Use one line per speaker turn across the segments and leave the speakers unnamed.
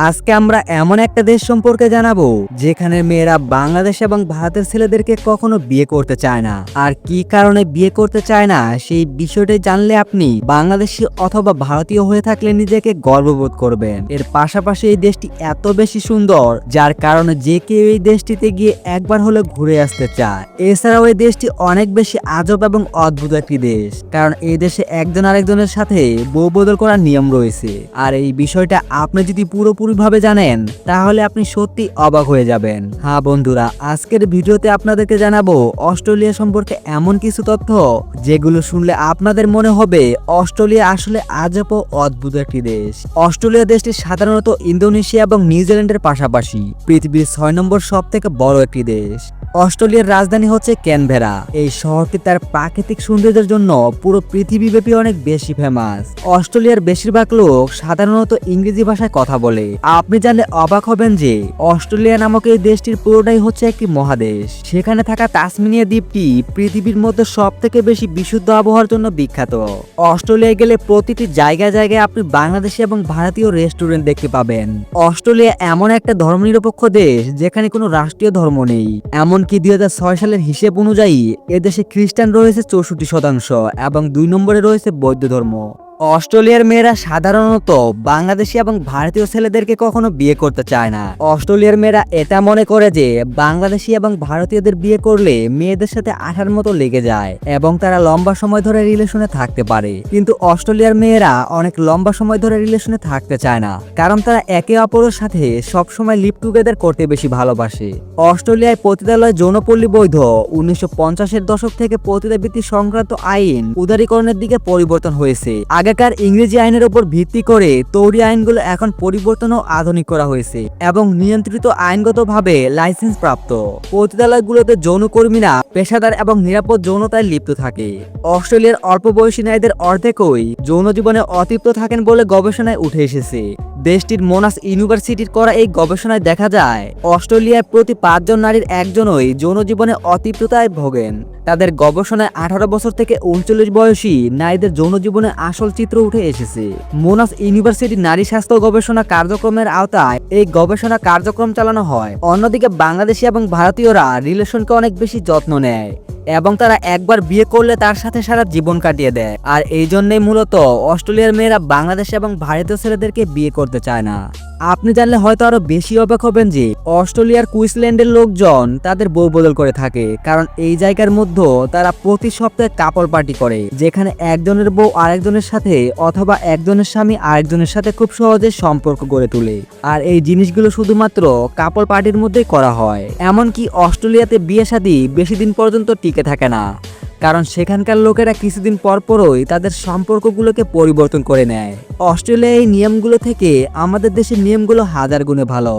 আজকে আমরা এমন একটা দেশ সম্পর্কে জানাবো যেখানে মেয়েরা বাংলাদেশ এবং ভারতের ছেলেদেরকে কখনো বিয়ে করতে চায় না। আর কি কারণে বিয়ে করতে চায় না সেই বিষয়টাই জানলে আপনি বাংলাদেশি অথবা ভারতীয় হয়ে থাকলে নিজেকে গর্ববোধ করবেন। এর পাশাপাশি এই দেশটি এত বেশি সুন্দর যার কারণে যে কেউ এই দেশটিতে গিয়ে একবার হলে ঘুরে আসতে চায়। এছাড়াও এই দেশটি অনেক বেশি আজব এবং অদ্ভুত একটি দেশ, কারণ এই দেশে একজন আরেকজনের সাথে বউ বদল করার নিয়ম রয়েছে। আর এই বিষয়টা আপনি যদি পুরোপুরিভাবে জানেন তাহলে আপনি সত্যি অবাক হয়ে যাবেন। হ্যাঁ বন্ধুরা, আজকের ভিডিওতে আপনাদেরকে জানাবো অস্ট্রেলিয়া সম্পর্কে এমন কিছু তথ্য যেগুলো শুনলে আপনাদের মনে হবে অস্ট্রেলিয়া আসলে আজব ও অদ্ভুত একটি দেশ। অস্ট্রেলিয়া দেশটি সাধারণত ইন্দোনেশিয়া এবং নিউজিল্যান্ডের পাশাপাশি পৃথিবীর 6 নম্বর সব থেকে বড় একটি দেশ। অস্ট্রেলিয়ার রাজধানী হচ্ছে ক্যানবেরা। এই শহরটি তার প্রাকৃতিক সৌন্দর্যের জন্য পুরো পৃথিবীব্যাপী অনেক বেশি ফেমাস। অস্ট্রেলিয়ার বেশিরভাগ লোক সাধারণত ইংরেজি ভাষায় কথা বলে। আপনি জানলে অবাক হবেন যে অস্ট্রেলিয়া নামক এই দেশটির পুরোটাই হচ্ছে একটি মহাদেশ। সেখানে থাকা তাসমানিয়া দ্বীপটি পৃথিবীর মধ্যে সব থেকে বেশি বিশুদ্ধ আবহাওয়ার জন্য বিখ্যাত। অস্ট্রেলিয়ায় গেলে প্রতিটি জায়গায় জায়গায় আপনি বাংলাদেশি এবং ভারতীয় রেস্টুরেন্ট দেখতে পাবেন। অস্ট্রেলিয়া এমন একটা ধর্মনিরপেক্ষ দেশ যেখানে কোনো রাষ্ট্রীয় ধর্ম নেই। এমনকি 2006 সালের হিসেব অনুযায়ী এদেশে খ্রিস্টান রয়েছে 64% এবং 2 নম্বরে রয়েছে বৌদ্ধ ধর্ম। অস্ট্রেলিয়ার মেয়েরা সাধারণত বাংলাদেশি এবং ভারতীয় ছেলেদেরকে কখনো বিয়ে করতে চায় না। অস্ট্রেলিয়ার মেয়েরা এটা মনে করে যে বাংলাদেশি এবং ভারতীয়দের বিয়ে করলে মেয়েদের সাথে আঠার মতো লেগে যায় এবং তারা লম্বা সময় ধরে রিলেশনে থাকতে পারে। কিন্তু অস্ট্রেলিয়ার মেয়েরা অনেক লম্বা সময় ধরে রিলেশনে থাকতে চায় না, কারণ তারা একে অপরের সাথে সবসময় লিভ টুগেদার করতে বেশি ভালোবাসে। অস্ট্রেলিয়ায় পতিতালয় যৌনপল্লী বৈধ। 1950-এর দশক থেকে পতিতাবৃত্তি সংক্রান্ত আইন উদারীকরণের দিকে পরিবর্তন হয়েছে। আগেকার ইংরেজি আইনের উপর ভিত্তি করে তৈরি আইনগুলো এখন পরিবর্তন ও আধুনিক করা হয়েছে এবং নিয়ন্ত্রিত আইনগতভাবে লাইসেন্স প্রাপ্ত। পতিতালয়গুলোতে যৌনকর্মীরা পেশাদার এবং নিরাপদ যৌনতায় লিপ্ত থাকে। অস্ট্রেলিয়ার অল্প বয়সী নারীদের অর্ধেকই যৌন জীবনে অতৃপ্ত থাকেন বলে গবেষণায় উঠে এসেছে। দেশটির মোনাস ইউনিভার্সিটির করা এই গবেষণায় দেখা যায় অস্ট্রেলিয়ায় প্রতি 5 জন নারীর একজনই যৌন জীবনে অতৃপ্ততায় ভোগেন। তাদের গবেষণায় 18 বছর থেকে 39 বয়সী নারীদের যৌন জীবনে আসল চিত্র উঠে এসেছে। মোনাস ইউনিভার্সিটি নারী স্বাস্থ্য গবেষণা কার্যক্রমের আওতায় এই গবেষণা কার্যক্রম চালানো হয়। অন্যদিকে বাংলাদেশি এবং ভারতীয়রা রিলেশনকে অনেক বেশি যত্ন নেয় এবং তারা একবার বিয়ে করলে তার সাথে সারা জীবন কাটিয়ে দেয়। আর এই জন্যই মূলত অস্ট্রেলিয়ার মেয়েরা বাংলাদেশ এবং ভারতীয় ছেলেদেরকে বিয়ে করতে চায় না। আপনি জানলে হয়তো আরো বেশি অবাক হবেন যে অস্ট্রেলিয়ার কুইন্সল্যান্ডের লোকজন তাদের বউ বদল করে থাকে, কারণ এই জায়গার মধ্যে তারা প্রতি সপ্তাহে কাপল পার্টি করে, যেখানে একজনের বউ আরেকজনের সাথে অথবা একজনের স্বামী আরেকজনের সাথে খুব সহজে সম্পর্ক গড়ে তোলে। আর এই জিনিসগুলো শুধুমাত্র কাপল পার্টির মধ্যেই করা হয়। এমনকি অস্ট্রেলিয়াতে বিয়ে শাদী বেশি দিন পর্যন্ত টিকে থাকে না, কারণ সেখানকার লোকেরা কিছুদিন পরপরই তাদের সম্পর্কগুলোকে পরিবর্তন করে নেয়। অস্ট্রেলিয়ার এই নিয়মগুলো থেকে আমাদের দেশের নিয়মগুলো হাজার গুণে ভালো।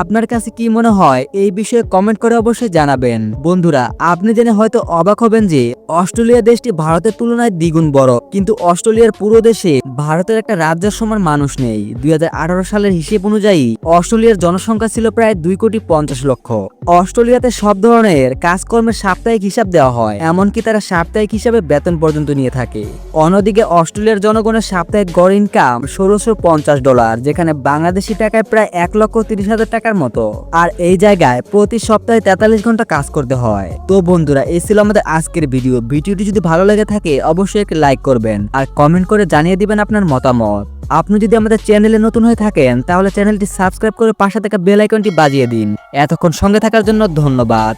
আপনার কাছে কি মনে হয় এই বিষয়ে কমেন্ট করে অবশ্যই জানাবেন। বন্ধুরা, আপনি জেনে হয়তো অবাক হবেন যে অস্ট্রেলিয়া দেশটি ভারতের তুলনায় দ্বিগুণ বড়, কিন্তু অস্ট্রেলিয়ার পুরো দেশে ভারতের একটা রাজ্যের সমান মানুষ নেই। 2018 সালের হিসেব অনুযায়ী অস্ট্রেলিয়ার জনসংখ্যা ছিল প্রায় 2,50,00,000। অস্ট্রেলিয়াতে সব ধরনের কাজকর্মের সাপ্তাহিক হিসাব দেওয়া হয়, এমনকি তারা সাপ্তাহিক হিসাবে বেতন পর্যন্ত নিয়ে থাকে। অন্যদিকে অস্ট্রেলিয়ার জনগণের সাপ্তাহিক গড় ইনকাম $1,650, যেখানে বাংলাদেশি টাকায় প্রায় 1,30,000 টাকার মতো। আর এই জায়গায় প্রতি সপ্তাহে 43 ঘন্টা কাজ করতে হয়। তো বন্ধুরা, এই ছিল আমাদের আজকের ভিডিওটি যদি ভালো লেগে থাকে অবশ্যই একটা লাইক করবেন আর কমেন্ট করে জানিয়ে দিবেন আপনার মতামত। আপনি যদি আমাদের চ্যানেলে নতুন হয়ে থাকেন তাহলে চ্যানেলটি সাবস্ক্রাইব করে পাশে থাকা বেল আইকনটি বাজিয়ে দিন। এতক্ষণ সঙ্গে থাকার জন্য ধন্যবাদ।